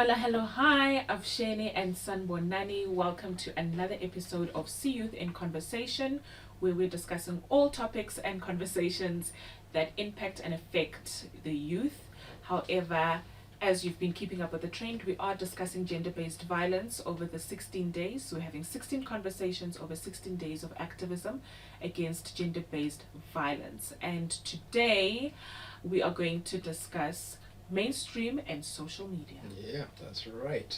Hello, hi, Avsheni and Sanbonani. Welcome to another episode of See Youth in Conversation, where we're discussing all topics and conversations that impact and affect the youth. However, as you've been keeping up with the trend, we are discussing gender-based violence over the 16 days. So we're having 16 conversations over 16 days of activism against gender-based violence. And today, we are going to discuss mainstream and social media. Yeah, that's right.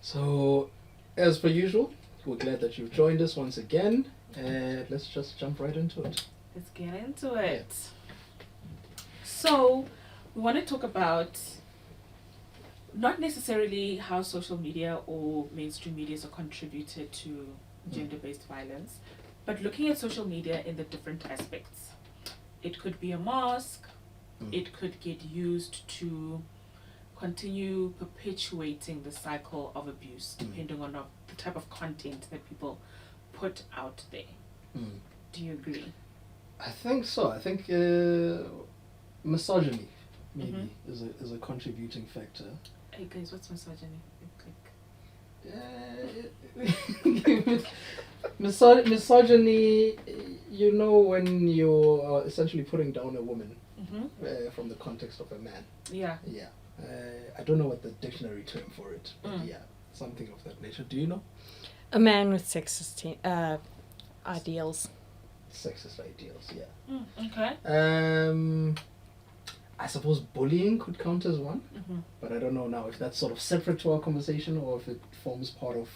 So, as per usual, we're glad that you've joined us once again, and let's just jump right into it. Let's get into it. So, we want to talk about not necessarily how social media or mainstream media are contributed to gender-based violence, but looking at social media in the different aspects. It could be a mask. It could get used to continue perpetuating the cycle of abuse, depending on the type of content that people put out there. Do you agree? I think so. I think misogyny maybe is a contributing factor. Hey guys, what's misogyny? Misogyny, you know, when you're essentially putting down a woman from the context of a man. Yeah. Yeah. I don't know what the dictionary term for it, but yeah, something of that nature. Do you know? A man with sexist ideals. Sexist ideals, yeah. Okay. I suppose bullying could count as one, but I don't know now if that's sort of separate to our conversation or if it forms part of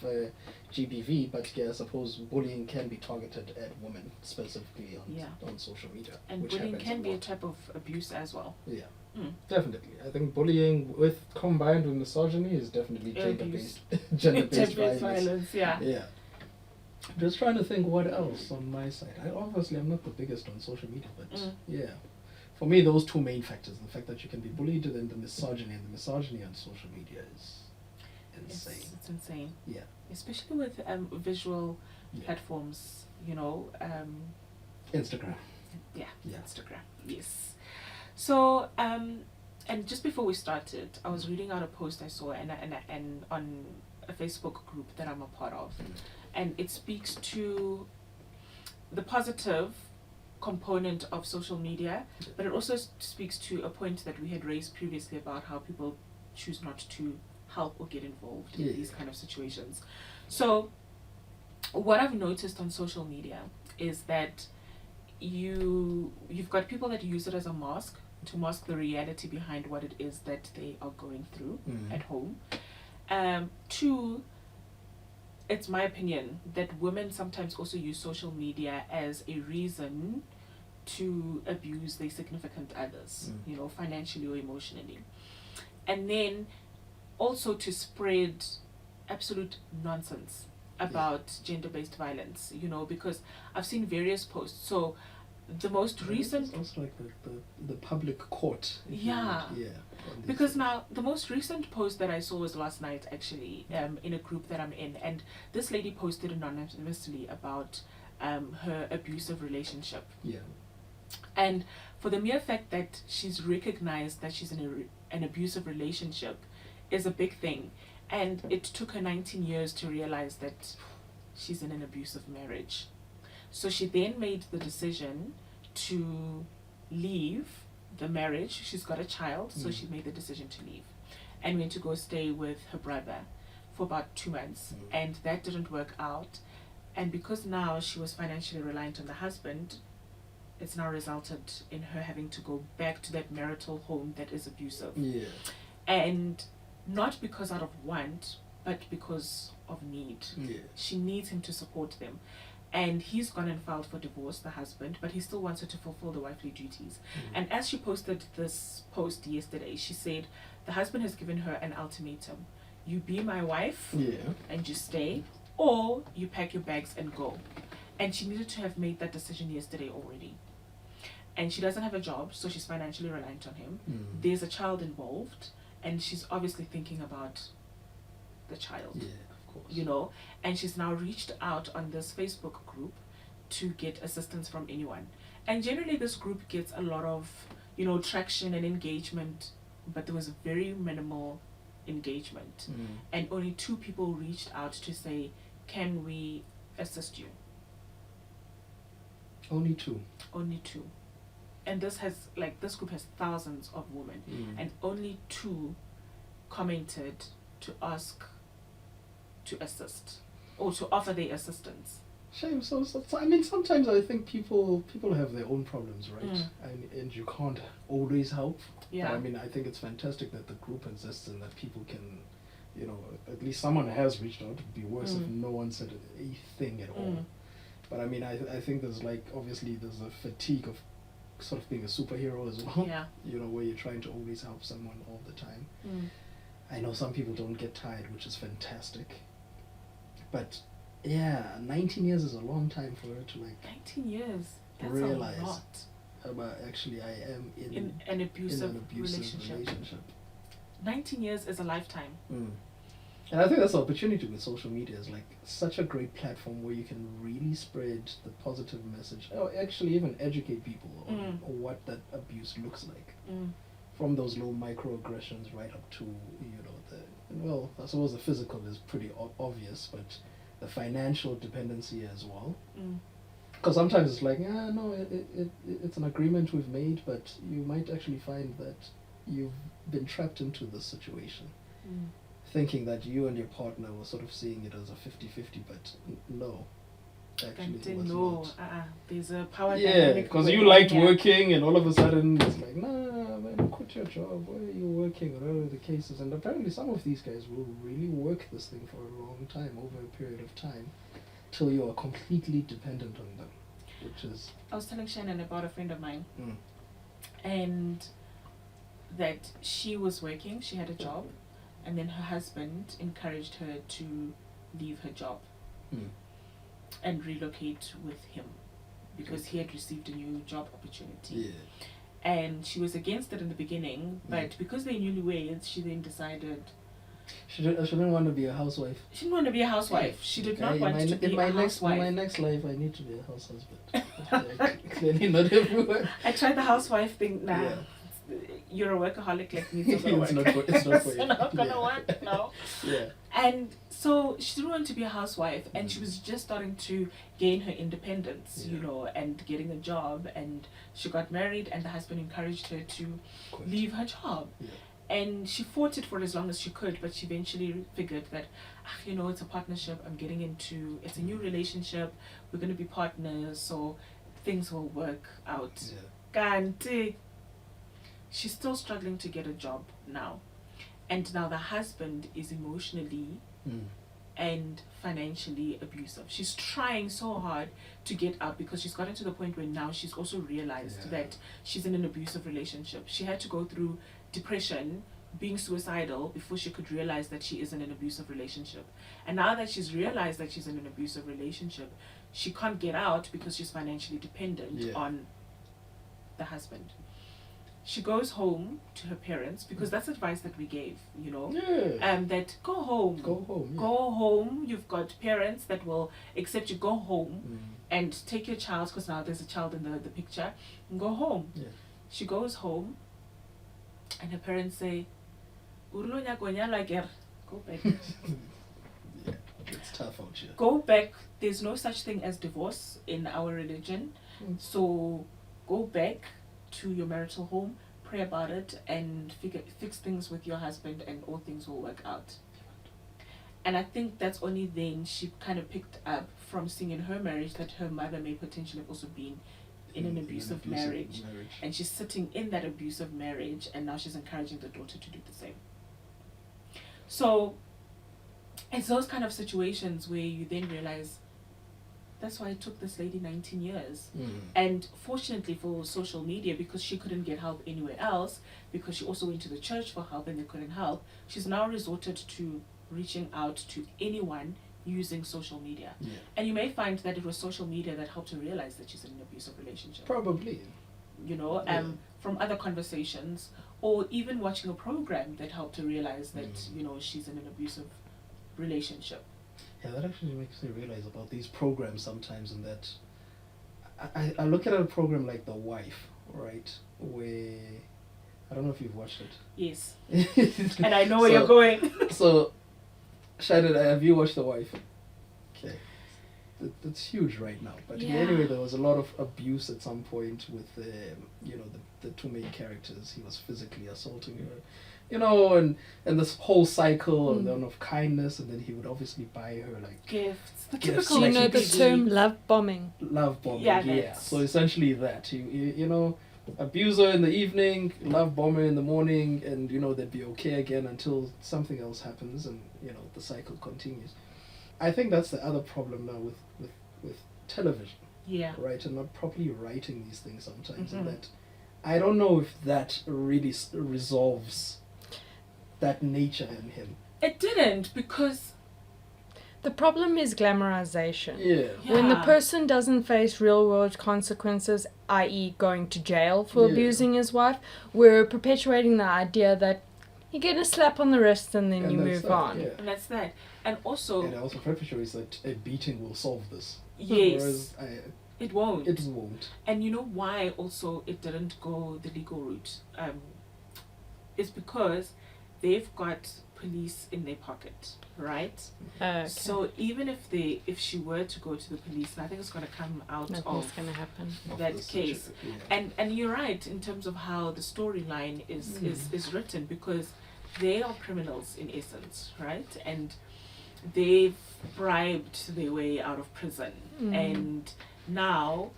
GBV. But yeah, I suppose bullying can be targeted at women specifically on social media. And bullying can be a type of abuse as well. Yeah, definitely. I think bullying combined with misogyny is definitely gender-based violence. Yeah. Yeah. Just trying to think what else on my side. I'm not the biggest on social media, but yeah. For me, those two main factors, the fact that you can be bullied and the misogyny on social media is insane. It's insane. Yeah. Especially with visual platforms, Instagram. Yeah, Instagram. Yes. So, and just before we started, I was reading out a post I saw and on a Facebook group that I'm a part of. And it speaks to the positive component of social media, but it also speaks to a point that we had raised previously about how people choose not to help or get involved in these kind of situations. So what I've noticed on social media is that you've got people that use it as a mask to mask the reality behind what it is that they are going through at home. Two, it's my opinion that women sometimes also use social media as a reason to abuse their significant others, financially or emotionally. And then also to spread absolute nonsense about gender-based violence, because I've seen various posts. So the most recent... It's also like the public court. Yeah. Because now, the most recent post that I saw was last night, actually, in a group that I'm in. And this lady posted anonymously about her abusive relationship. Yeah. And for the mere fact that she's recognized that she's in an abusive relationship is a big thing. And it took her 19 years to realize that she's in an abusive marriage. So she then made the decision to leave the marriage. She's got a child, so she made the decision to leave and went to go stay with her brother for about 2 months. And that didn't work out. And because now she was financially reliant on the husband, it's now resulted in her having to go back to that marital home that is abusive. Yeah. And not because out of want, but because of need. Yeah. She needs him to support them. And he's gone and filed for divorce, the husband, but he still wants her to fulfill the wifely duties. And as she posted this post yesterday, she said the husband has given her an ultimatum. You be my wife and you stay, or you pack your bags and go. And she needed to have made that decision yesterday already. And she doesn't have a job, so she's financially reliant on him. There's a child involved, and she's obviously thinking about the child. Yeah, of course. And she's now reached out on this Facebook group to get assistance from anyone. And generally this group gets a lot of, traction and engagement, but there was very minimal engagement, and only 2 people reached out to say, can we assist you? Only 2. Only 2. And this group has thousands of women, and only 2 commented to ask to assist or to offer their assistance. Shame. So I mean, sometimes I think people have their own problems, right? And you can't always help. Yeah. But I mean, I think it's fantastic that the group exists and that people can, at least someone has reached out. It'd be worse if no one said a thing at all. But I mean, I think there's obviously there's a fatigue of sort of being a superhero as well. Yeah. Where you're trying to always help someone all the time. I know some people don't get tired, which is fantastic. But yeah, 19 years is a long time for her to 19 years. That's realize a lot. But actually, I am in an abusive relationship. 19 years is a lifetime. And I think that's the opportunity with social media, is such a great platform where you can really spread the positive message, or actually even educate people on what that abuse looks like. From those low microaggressions right up to, I suppose the physical is pretty obvious, but the financial dependency as well. Because sometimes it's it's an agreement we've made, but you might actually find that you've been trapped into this situation. Thinking that you and your partner were sort of seeing it as a 50-50, but no. Actually, it was not. There's a power Yeah, dynamic. because you liked working, and all of a sudden it's nah, man, quit your job. Why are you working? Whatever the case is. And apparently some of these guys will really work this thing for a long time, over a period of time, till you are completely dependent on them, which is... I was telling Shannon about a friend of mine, and that she was working, she had a job, and then her husband encouraged her to leave her job and relocate with him because he had received a new job opportunity. And she was against it in the beginning, but because they're newlyweds, she then decided she didn't want to be a housewife. She didn't want to be a housewife. She did not want to be a housewife. In my next life, I need to be a house husband. Clearly not everywhere. I tried the housewife thing. Nah. Yeah. You're a workaholic like me. It's not for you. It's not gonna work, no. Yeah. And so she didn't want to be a housewife, and she was just starting to gain her independence, and getting a job. And she got married, and the husband encouraged her to leave her job. Yeah. And she fought it for as long as she could, but she eventually figured that, it's a partnership. It's a new relationship. We're going to be partners, so things will work out. Kanti. She's still struggling to get a job now. And now the husband is emotionally and financially abusive. She's trying so hard to get out because she's gotten to the point where now she's also realized that she's in an abusive relationship. She had to go through depression, being suicidal, before she could realize that she is in an abusive relationship. And now that she's realized that she's in an abusive relationship, she can't get out because she's financially dependent on the husband. She goes home to her parents because that's advice that we gave, that go home. Go home. You've got parents that will accept you. Go home and take your child, because now there's a child in the picture, and go home. She goes home and her parents say, go back. It's tough out here. Go back. There's no such thing as divorce in our religion. So go back to your marital home, pray about it, and fix things with your husband, and all things will work out. And I think that's only then she kind of picked up from seeing in her marriage that her mother may potentially have also been in an abusive marriage. And she's sitting in that abusive marriage, and now she's encouraging the daughter to do the same. So it's those kind of situations where you then realize, that's why it took this lady 19 years. And fortunately for social media, because she couldn't get help anywhere else, because she also went to the church for help and they couldn't help, she's now resorted to reaching out to anyone using social media. And you may find that it was social media that helped her realize that she's in an abusive relationship. Probably. From other conversations, or even watching a program that helped her realize that, she's in an abusive relationship. Yeah, that actually makes me realize about these programs sometimes, and that I look at a program like The Wife, right, where I don't know if you've watched Yes. it. And I know where you're going. So, Shannon, have you watched The Wife? Okay. That's huge right now. But Yeah. anyway, there was a lot of abuse at some point with, the two main characters. He was physically assaulting her. And this whole cycle and then of kindness, and then he would obviously buy her like Gifts. The Gifts. typical Do you know like the CBD. term love bombing? love bombing. Yeah, Yeah. that's- So essentially that abuse her in the evening, love bomb her in the morning, and they'd be okay again until something else happens, and the cycle continues. I think that's the other problem now with television, Yeah. right? And not properly writing these things sometimes, Mhm. and that I don't know if that really resolves that nature in him. It didn't because The problem is glamorization. Yeah. When the Yeah. person doesn't face real world consequences, i.e., going to jail for Yeah. abusing his wife, we're perpetuating the idea that you get a slap on the wrist and then And you that's move that, on. Yeah. and that's that. And also And it also perpetuates that a beating will solve this. yes, Whereas it won't. it won't. And you know why also it didn't go the legal route? It's because they've got police in their pocket, right? Okay. So even if she were to go to the police, and I think it's gonna come out Nothing's of going to happen. Of that this case. situation, yeah. And you're right in terms of how the storyline is written, because they are criminals in essence, right? And they've bribed their way out of prison, and now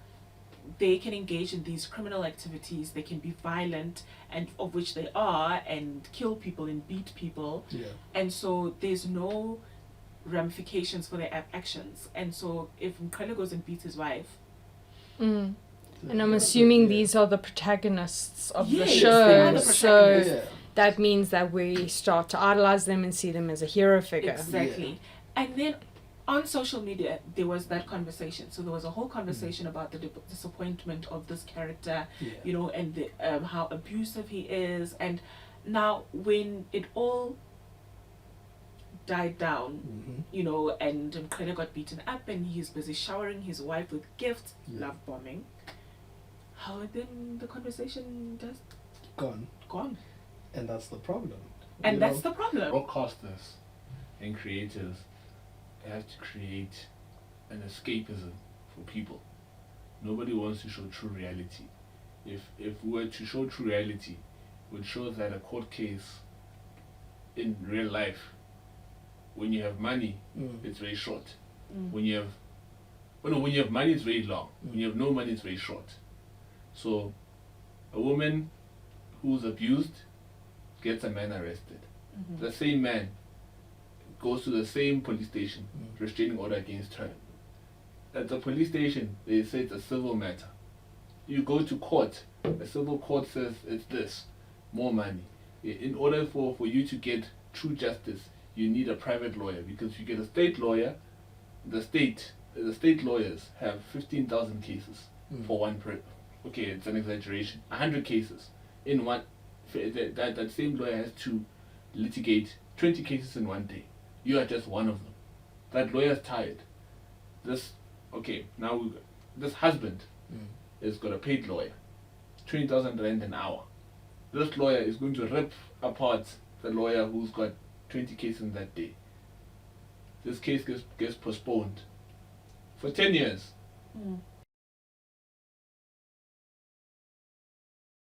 they can engage in these criminal activities. They can be violent, and of which they are, and kill people and beat people, Yeah. and so there's no ramifications for their actions. And so if Mkhele goes and beats his wife, Mm. And I'm assuming Yeah. these are the protagonists of the Yes, show, they are the so protagonists. Yeah. that means that we start to idolize them and see them as a hero figure. exactly. And then on social media there was that conversation. So there was a whole conversation about the disappointment of this character, Yeah. and the how abusive he is. And now when it all died down, Mhm. and Mkhele got beaten up and he's busy showering his wife with gifts, Yeah. love bombing, how then the conversation just Gone. And that's the problem. and You that's know? the problem. Broadcasters and creators have to create an escapism for people. Nobody wants to show true reality. If we were to show true reality, it would show that a court case in real life, when you have money, it's very short. When you have money, it's very long. When you have no money, it's very short. So a woman who's abused gets a man arrested. Mhm. The same man goes to the same police station, restraining order against her. At the police station, they say it's a civil matter. You go to court, a civil court says it's this, more money. In order for you to get true justice, you need a private lawyer, because if you get a state lawyer, the state lawyers have 15,000 cases for one okay, it's an exaggeration, 100 cases in one. That same lawyer has to litigate 20 cases in one day. You are just one of them. That lawyer's tired. This husband has got a paid lawyer, 20,000 rand an hour. This lawyer is going to rip apart the lawyer who's got 20 cases in that day. This case gets postponed for 10 years.